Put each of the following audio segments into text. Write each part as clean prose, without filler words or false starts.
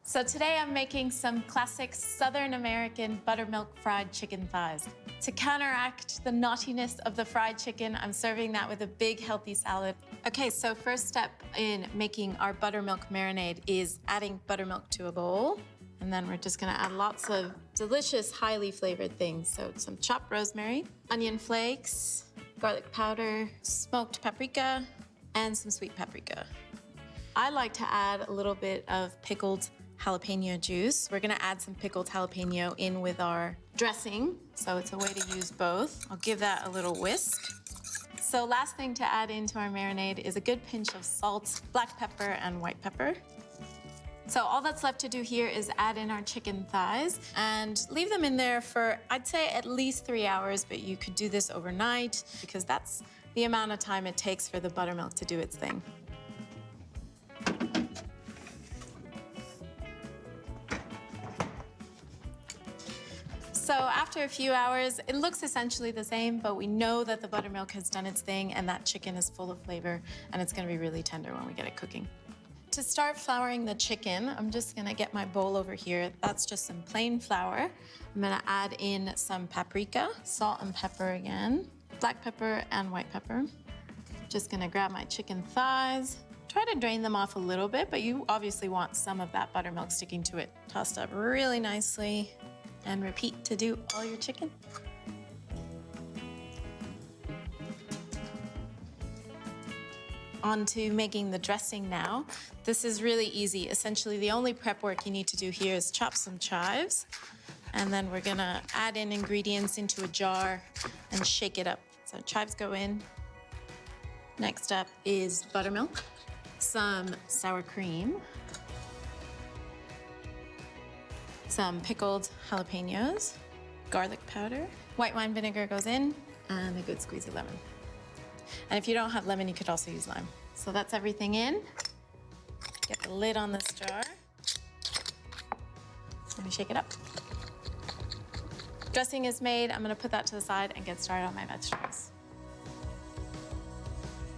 So today I'm making some classic Southern American buttermilk fried chicken thighs. To counteract the naughtiness of the fried chicken, I'm serving that with a big healthy salad. Okay, so first step in making our buttermilk marinade is adding buttermilk to a bowl. And then we're just gonna add lots of delicious, highly flavored things. So some chopped rosemary, onion flakes, garlic powder, smoked paprika, and some sweet paprika. I like to add a little bit of pickled jalapeno juice. We're gonna add some pickled jalapeno in with our dressing, so it's a way to use both. I'll give that a little whisk. So last thing to add into our marinade is a good pinch of salt, black pepper, and white pepper. So all that's left to do here is add in our chicken thighs and leave them in there for, I'd say, at least 3 hours, but you could do this overnight because that's the amount of time it takes for the buttermilk to do its thing. So after a few hours, it looks essentially the same, but we know that the buttermilk has done its thing and that chicken is full of flavor and it's gonna be really tender when we get it cooking. To start flouring the chicken, I'm just gonna get my bowl over here. That's just some plain flour. I'm gonna add in some paprika, salt and pepper again, black pepper and white pepper. Just gonna grab my chicken thighs. Try to drain them off a little bit, but you obviously want some of that buttermilk sticking to it. Tossed up really nicely. And repeat to do all your chicken. On to making the dressing now. This is really easy. Essentially, the only prep work you need to do here is chop some chives, and then we're gonna add in ingredients into a jar and shake it up. So chives go in. Next up is buttermilk, some sour cream, some pickled jalapenos, garlic powder, white wine vinegar goes in, and a good squeeze of lemon. And if you don't have lemon, you could also use lime. So that's everything in. Get the lid on this jar. Let me shake it up. Dressing is made. I'm gonna put that to the side and get started on my vegetables.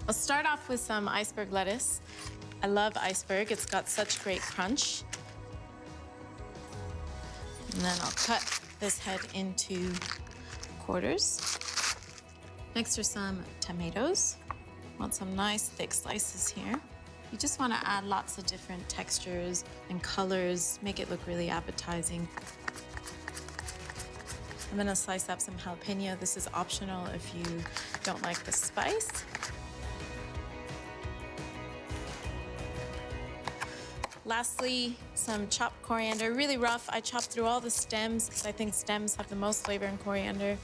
I'll start off with some iceberg lettuce. I love iceberg. It's got such great crunch. And then I'll cut this head into quarters. Next are some tomatoes. Want some nice thick slices here. You just want to add lots of different textures and colors, make it look really appetizing. I'm gonna slice up some jalapeno. This is optional if you don't like the spice. Lastly, some chopped coriander, really rough. I chopped through all the stems because I think stems have the most flavor in coriander.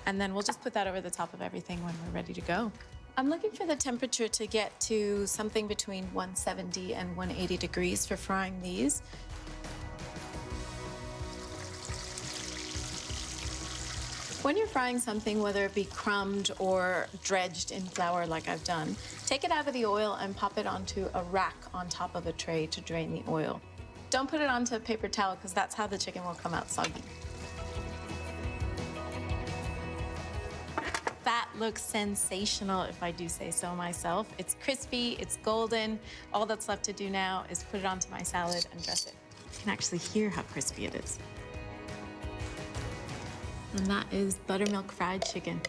And then we'll just put that over the top of everything when we're ready to go. I'm looking for the temperature to get to something between 170 and 180 degrees for frying these. When you're frying something, whether it be crumbed or dredged in flour like I've done, take it out of the oil and pop it onto a rack on top of a tray to drain the oil. Don't put it onto a paper towel because that's how the chicken will come out soggy. That looks sensational if I do say so myself. It's crispy, it's golden. All that's left to do now is put it onto my salad and dress it. You can actually hear how crispy it is. And that is buttermilk fried chicken.